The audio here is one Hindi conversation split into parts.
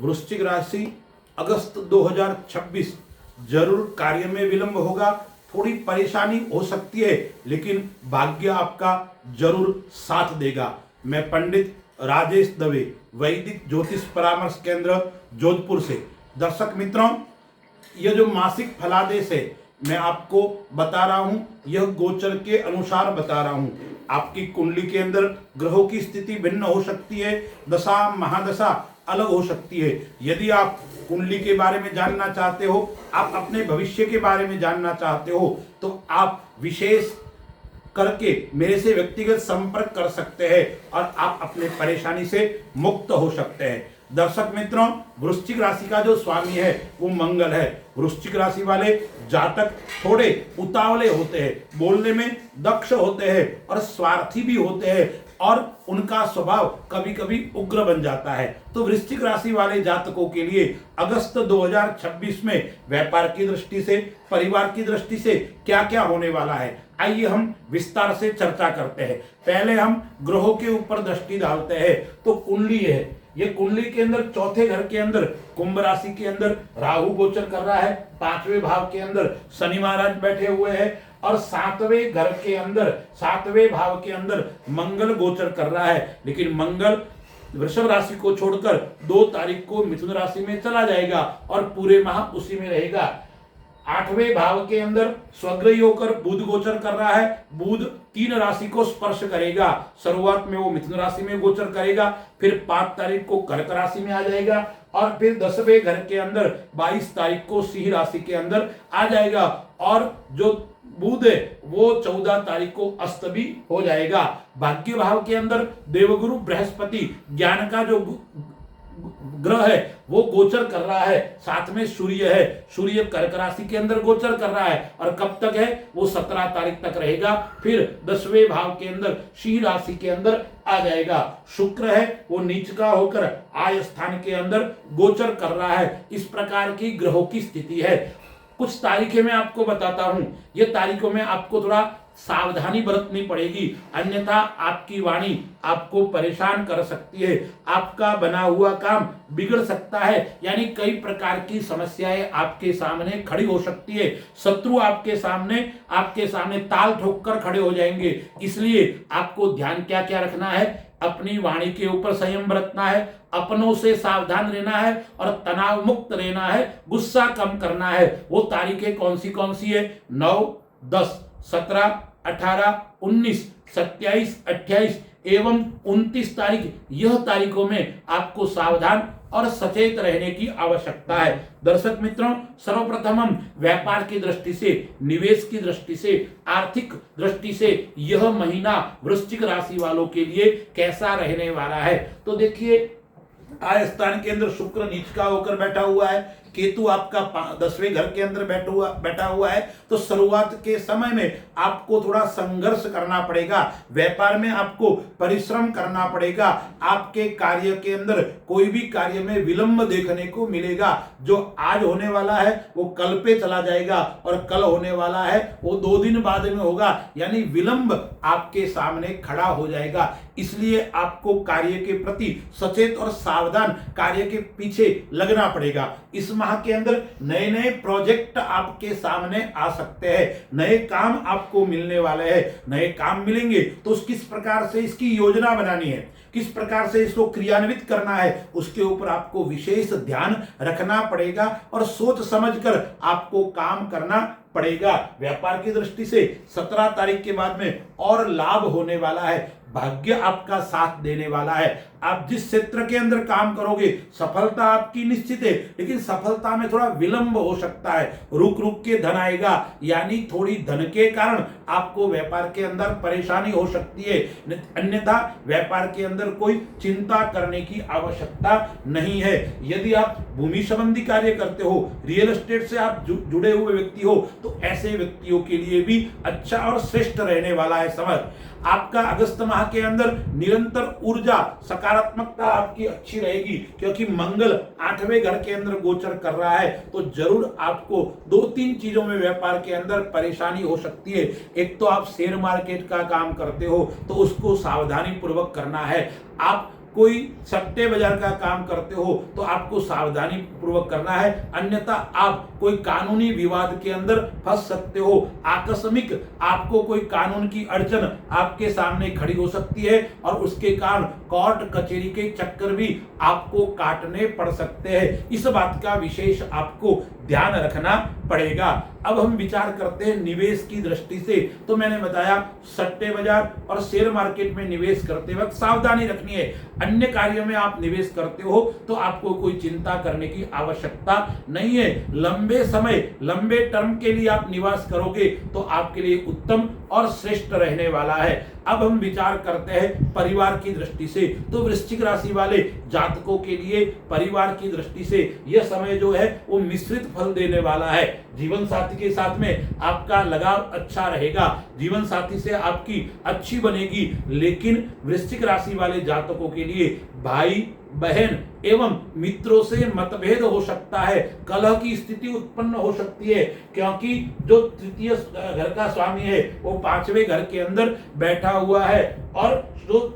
वृश्चिक राशि, अगस्त 2026 जरूर कार्य में विलंब होगा, थोड़ी परेशानी हो सकती है, लेकिन भाग्य आपका जरूर साथ देगा। मैं पंडित राजेश दवे, वैदिक ज्योतिष परामर्श केंद्र, जोधपुर से। दर्शक मित्रों, यह जो मासिक फलादेश है मैं आपको बता रहा हूं, यह गोचर के अनुसार बता रहा हूं। आपकी कुंडली के अंदर ग्रहों की स्थिति भिन्न हो सकती है, दशा महादशा अलग हो सकती है। यदि आप कुंडली के बारे में जानना चाहते हो, आप अपने भविष्य के बारे में जानना चाहते हो, तो आप विशेष करके मेरे से व्यक्तिगत संपर्क कर सकते हैं और आप अपने परेशानी से मुक्त हो सकते हैं। दर्शक मित्रों, वृश्चिक राशि का जो स्वामी है वो मंगल है। वृश्चिक राशि वाले जातक थोड़े उतावले होते हैं, बोलने में दक्ष होते हैं और स्वार्थी भी होते हैं, और उनका स्वभाव कभी कभी उग्र बन जाता है। तो वृश्चिक राशि वाले जातकों के लिए अगस्त 2026 में व्यापार की दृष्टि से, परिवार की दृष्टि से क्या क्या होने वाला है, आइए हम विस्तार से चर्चा करते हैं। पहले हम ग्रहों के ऊपर दृष्टि डालते हैं। तो कुंडली है, ये कुंडली के अंदर चौथे घर के अंदर कुंभ राशि के अंदर राहु गोचर कर रहा है, पांचवें भाव के अंदर शनि महाराज बैठे हुए हैं, और सातवें घर के अंदर, सातवें भाव के अंदर मंगल गोचर कर रहा है। लेकिन मंगल वृषभ राशि को छोड़कर 2 तारीख को मिथुन राशि में चला जाएगा और पूरे माह उसी में रहेगा। 8वें भाव के अंदर स्वग्रही होकर बुध गोचर कर रहा है। बुध 3 राशि को स्पर्श करेगा। शुरुआत में वो मिथुन राशि में गोचर करेगा, फिर 5 तारीख को कर्क राशि में आ जाएगा, और फिर 10वें घर के अंदर 22 तारीख को सिंह राशि के अंदर आ जाएगा, और जो बुध है वो 14 तारीख को अस्त भी हो जाएगा। भाग्य भाव के अंदर देवगुरु बृहस्पति, ज्ञान का जो ग्रह है, वो गोचर कर रहा है। साथ में सूर्य है, सूर्य कर्क राशि के अंदर गोचर कर रहा है, और कब तक है वो 17 तारीख तक रहेगा। फिर 10वें भाव के अंदर सिंह राशि के अंदर आ जाएगा। शुक्र है वो नीच का होकर आय स्थान के अंदर गोचर कर रहा है। इस प्रकार की ग्रहों की स्थिति है। कुछ तारीखें मैं आपको बताता हूं, ये तारीखों में आपको थोड़ा सावधानी बरतनी पड़ेगी, अन्यथा आपकी वाणी आपको परेशान कर सकती है, आपका बना हुआ काम बिगड़ सकता है। यानी कई प्रकार की समस्याएं आपके सामने खड़ी हो सकती है। शत्रु आपके सामने ताल ठोक कर खड़े हो जाएंगे। इसलिए आपको ध्यान क्या क्या रखना है, अपनी वाणी के ऊपर संयम बरतना है, अपनों से सावधान रहना है और तनाव मुक्त रहना है, गुस्सा कम करना है। वो तारीखें कौन सी है? 9, 10, 17, 18, 19, 27, 28 एवं 29 तारीख। यह तारीखों में आपको सावधान और सचेत रहने की आवश्यकता है। दर्शक मित्रों, सर्वप्रथम हम व्यापार की दृष्टि से, निवेश की दृष्टि से, आर्थिक दृष्टि से यह महीना वृश्चिक राशि वालों के लिए कैसा रहने वाला है। तो देखिए, आय स्थान के अंदर शुक्र नीच का होकर बैठा हुआ है, केतु आपका 10वें घर के अंदर बैठा हुआ है। तो शुरुआत के समय में आपको थोड़ा संघर्ष करना पड़ेगा, व्यापार में आपको परिश्रम करना पड़ेगा। आपके कार्य के अंदर कोई भी कार्य में विलंब देखने को मिलेगा। जो आज होने वाला है वो कल पे चला जाएगा, और कल होने वाला है वो 2 दिन बाद में होगा। यानी विलंब आपके सामने खड़ा हो जाएगा। इसलिए आपको कार्य के प्रति सचेत और सावधान कार्य के पीछे लगना पड़ेगा। इस माह के अंदर नए नए प्रोजेक्ट आपके सामने आ सकते हैं, नए काम आपको मिलने वाले हैं। नए काम मिलेंगे तो किस प्रकार से इसकी योजना बनानी है, किस प्रकार से इसको क्रियान्वित करना है, उसके ऊपर आपको विशेष ध्यान रखना पड़ेगा और सोच समझकर आपको काम करना पड़ेगा। व्यापार की दृष्टि से 17 तारीख के बाद में और लाभ होने वाला है। भाग्य आपका साथ देने वाला है। आप जिस क्षेत्र के अंदर काम करोगे सफलता आपकी निश्चित है, लेकिन सफलता में थोड़ा विलंब हो सकता है। रुक रुक के धन आएगा, यानी थोड़ी धन के कारण आपको व्यापार के अंदर परेशानी हो सकती है। अन्यथा व्यापार के अंदर कोई चिंता करने की आवश्यकता नहीं है। यदि आप भूमि संबंधी कार्य करते हो, रियल एस्टेट से आप जुड़े हुए व्यक्ति हो, तो ऐसे व्यक्तियों के लिए भी अच्छा और श्रेष्ठ रहने वाला है समय। आपका अगस्त माह के अंदर निरंतर ऊर्जा, सकारात्मकता आपकी अच्छी रहेगी, क्योंकि मंगल 8वें घर के अंदर गोचर कर रहा है। तो जरूर आपको 2-3 चीजों में व्यापार के अंदर परेशानी हो सकती है। एक तो आप शेयर मार्केट का काम करते हो तो उसको सावधानी पूर्वक करना है। आप कोई सट्टे बाजार का काम करते हो तो आपको सावधानी पूर्वक करना है, अन्यथा आप कोई कानूनी विवाद के अंदर फंस सकते हो। आकस्मिक आपको कोई कानून की अड़चन आपके सामने खड़ी हो सकती है और उसके कारण कोर्ट कचहरी के चक्कर भी आपको काटने पड़ सकते हैं। इस बात का विशेष आपको ध्यान रखना पड़ेगा। अब हम विचार करते हैं निवेश की दृष्टि से। तो मैंने बताया सट्टे बाजार और शेयर मार्केट में निवेश करते वक्त सावधानी रखनी है। अन्य कार्यों में आप निवेश करते हो तो आपको कोई चिंता करने की आवश्यकता नहीं है। लंबे समय लंबे टर्म के लिए आप निवेश करोगे तो आपके लिए उत्तम और श्रेष्ठ रहने वाला है। अब हम विचार करते हैं परिवार की दृष्टि से। तो वृश्चिक राशि वाले जातकों के लिए परिवार की दृष्टि से यह समय जो है वो मिश्रित फल देने वाला है। जीवन साथी के साथ में आपका लगाव अच्छा रहेगा, जीवन साथी से आपकी अच्छी बनेगी, लेकिन वृश्चिक राशि वाले जातकों के लिए भाई बहन एवं मित्रों से मतभेद हो सकता है, कलह की स्थिति उत्पन्न हो सकती है, क्योंकि जो तृतीय घर का स्वामी है वो पांचवें घर के अंदर बैठा हुआ है और जो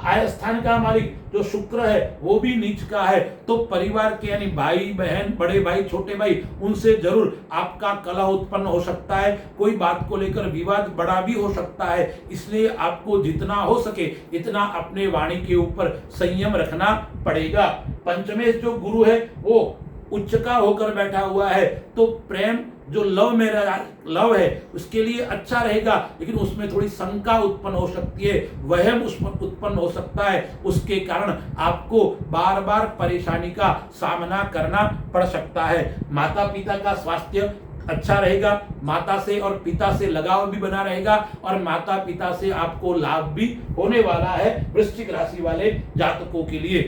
आय स्थान का मालिक जो शुक्र है वो भी नीच का है। तो परिवार के यानी भाई बहन, बड़े भाई, छोटे भाई, उनसे जरूर आपका कलह उत्पन्न हो सकता है। कोई बात को लेकर विवाद बड़ा भी हो सकता है, इसलिए आपको जितना हो सके इतना अपने वाणी के ऊपर संयम रखना पड़ेगा। पंचमेश जो गुरु है वो उच्च का होकर बैठा हुआ है, तो प्रेम जो लव है उसके लिए अच्छा रहेगा, लेकिन उसमें थोड़ी शंका उत्पन्न हो सकती है, वहम उसमें उत्पन्न हो सकता है। उसके कारण आपको बार बार परेशानी का सामना करना पड़ सकता है। माता पिता का स्वास्थ्य अच्छा रहेगा, माता से और पिता से लगाव भी बना रहेगा और माता पिता से आपको लाभ भी होने वाला है। वृश्चिक राशि वाले जातकों के लिए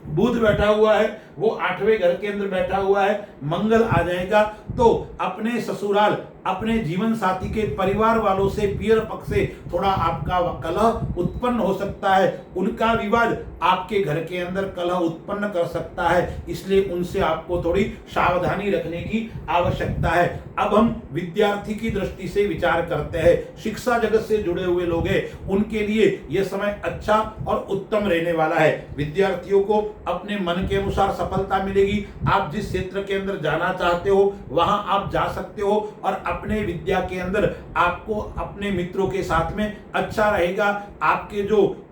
बुध बैठा हुआ है, वो 8वें घर के अंदर बैठा हुआ है, मंगल आ जाएगा तो अपने ससुराल, अपने जीवन साथी के परिवार वालों से, पियर पक्ष से थोड़ा आपका कलह उत्पन्न हो सकता है। उनका विवाद आपके घर के अंदर कलह उत्पन्न कर सकता है, इसलिए उनसे आपको थोड़ी सावधानी रखने की आवश्यकता है। अब हम विद्यार्थी की दृष्टि से विचार करते हैं। शिक्षा जगत से जुड़े हुए लोग हैं, उनके लिए यह समय अच्छा और उत्तम रहने वाला है। विद्यार्थियों को अपने मन के अनुसार सफलता मिलेगी। आप जिस क्षेत्र के अंदर जाना चाहते हो वहां आप जा सकते हो और अपने विद्या के अंदर आपको अपने मित्रों के साथ में अच्छा रहेगा। आपके जो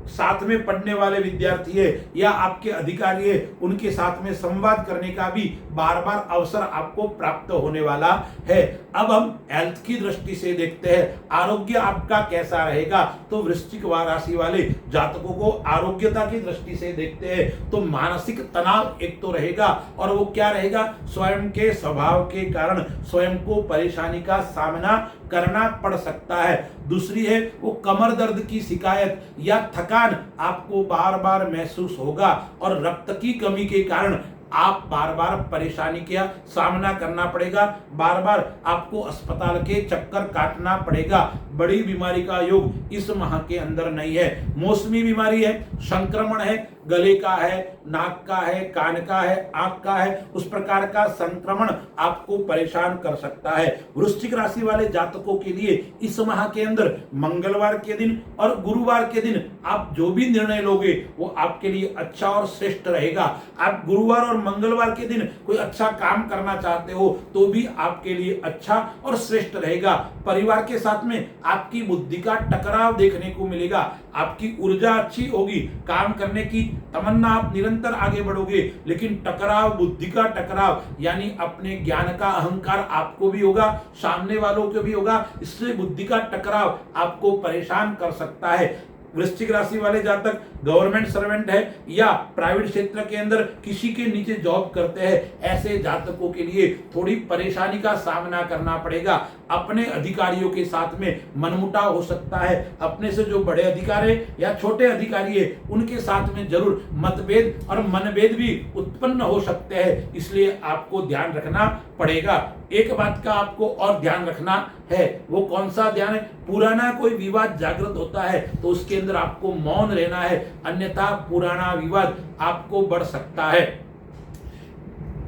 साथ में पढ़ने वाले विद्यार्थी है या आपके अधिकारी है उनके साथ में संवाद करने का भी बार बार अवसर आपको प्राप्त होने वाला है। अब हम हेल्थ की दृष्टि से देखते हैं, आरोग्य आपका कैसा रहेगा। तो वृश्चिक राशि वाले जातकों को आरोग्यता की दृष्टि से देखते हैं तो मानसिक तनाव एक तो रहेगा, और वो क्या रहेगा, स्वयं के स्वभाव के कारण स्वयं को परेशानी का सामना करना पड़ सकता है। दूसरी है वो कमर दर्द की शिकायत या थकान आपको बार बार महसूस होगा और रक्त की कमी के कारण आप बार बार परेशानी का सामना करना पड़ेगा, बार बार आपको अस्पताल के चक्कर काटना पड़ेगा। बड़ी बीमारी का योग इस माह के अंदर नहीं है। मौसमी बीमारी है, संक्रमण है, गले का है, नाक का है, कान का है, आंख का है, उस प्रकार का संक्रमण आपको परेशान कर सकता है। वृश्चिक राशि वाले जातकों के लिए इस माह के अंदर मंगलवार के दिन और गुरुवार के दिन आप जो भी निर्णय लोगे वो आपके लिए अच्छा और श्रेष्ठ रहेगा। आप गुरुवार और मंगलवार के दिन कोई अच्छा काम करना चाहते हो तो भी आपके लिए अच्छा और श्रेष्ठ रहेगा। परिवार के साथ में आपकी बुद्धि का टकराव देखने को मिलेगा, आपकी ऊर्जा अच्छी होगी, काम करने की तमन्ना, आप निरंतर आगे बढ़ोगे, लेकिन टकराव, बुद्धि का टकराव यानी अपने ज्ञान का अहंकार आपको भी होगा, सामने वालों को भी होगा, इससे बुद्धि का टकराव आपको परेशान कर सकता है। वृश्चिक राशि वाले जातक गवर्नमेंट सर्वेंट है या प्राइवेट क्षेत्र के अंदर किसी के नीचे जॉब करते हैं, ऐसे जातकों के लिए थोड़ी परेशानी का सामना करना पड़ेगा। अपने अधिकारियों के साथ में मनमुटाव हो सकता है, अपने से जो बड़े अधिकारी या छोटे अधिकारी है उनके साथ में जरूर मतभेद और मनभेद भी उत्पन्न हो सकते हैं, इसलिए आपको ध्यान रखना पड़ेगा। एक बात का आपको और ध्यान रखना है, वो कौन सा ध्यान है, पुराना कोई विवाद जागृत होता है तो उसके अंदर आपको मौन रहना है, अन्यथा पुराना विवाद आपको बढ़ सकता है।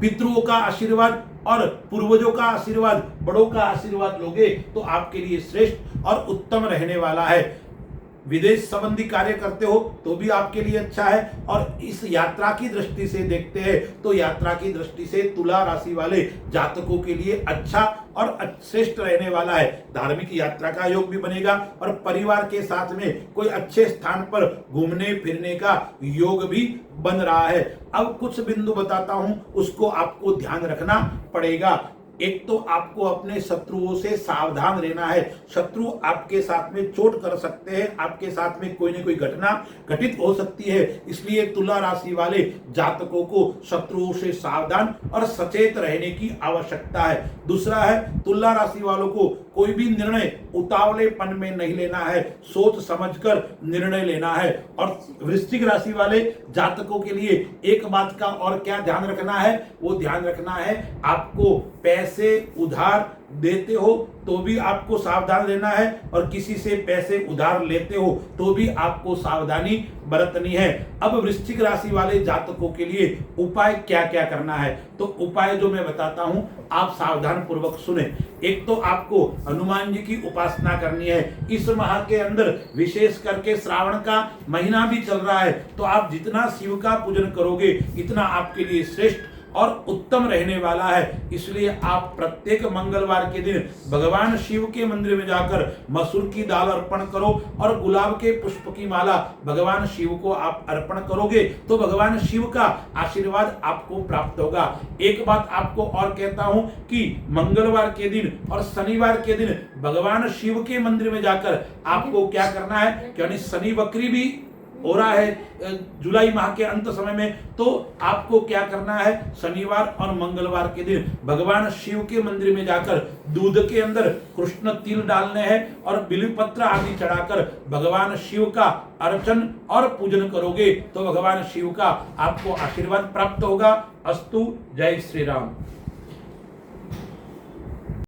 पितरों का आशीर्वाद और पूर्वजों का आशीर्वाद, बड़ों का आशीर्वाद लोगे तो आपके लिए श्रेष्ठ और उत्तम रहने वाला है। विदेश संबंधी कार्य करते हो तो भी आपके लिए अच्छा है। और इस यात्रा की दृष्टि से देखते हैं तो यात्रा की दृष्टि से तुला राशि वाले जातकों के लिए अच्छा और श्रेष्ठ रहने वाला है। धार्मिक यात्रा का योग भी बनेगा और परिवार के साथ में कोई अच्छे स्थान पर घूमने फिरने का योग भी बन रहा है। अब कुछ बिंदु बताता हूं, उसको आपको ध्यान रखना पड़ेगा। एक तो आपको अपने शत्रुओं से सावधान रहना है। शत्रु आपके साथ में चोट कर सकते हैं, आपके साथ में कोई न कोई घटना घटित हो सकती है। इसलिए तुला राशि वाले जातकों को शत्रुओं से सावधान और सचेत रहने की आवश्यकता है। दूसरा है, तुला राशि वालों को कोई भी निर्णय उतावलेपन में नहीं लेना है, सोच समझकर निर्णय लेना है। और वृश्चिक राशि वाले जातकों के लिए एक बात का और क्या ध्यान रखना है, वो ध्यान रखना है आपको पैसे उधार देते हो तो भी आपको सावधान रहना है, और किसी से पैसे उधार लेते हो तो भी आपको सावधानी बरतनी है। अब वृश्चिक राशि वाले जातकों के लिए उपाय क्या क्या करना है, तो उपाय जो मैं बताता हूं आप सावधान पूर्वक सुने। एक तो आपको हनुमान जी की उपासना करनी है। इस माह के अंदर विशेष करके श्रावण का महीना भी चल रहा है, तो आप जितना शिव का पूजन करोगे इतना आपके लिए श्रेष्ठ और उत्तम रहने वाला है। इसलिए आप प्रत्येक मंगलवार के दिन भगवान शिव के मंदिर में जाकर मसूर की दाल अर्पण करो और गुलाब के पुष्प की माला भगवान शिव को आप अर्पण करोगे तो भगवान शिव का आशीर्वाद आपको प्राप्त होगा। एक बात आपको और कहता हूं कि मंगलवार के दिन और शनिवार के दिन भगवान शिव के मंदिर में जाकर आपको क्या करना है, क्योंकि शनि वक्री भी हो रहा है जुलाई माह के अंत समय में, तो आपको क्या करना है, शनिवार और मंगलवार के दिन भगवान शिव के मंदिर में जाकर दूध के अंदर कृष्ण तिल डालने हैं और बिल्वपत्र आदि चढ़ाकर भगवान शिव का अर्चन और पूजन करोगे तो भगवान शिव का आपको आशीर्वाद प्राप्त होगा। अस्तु, जय श्री राम।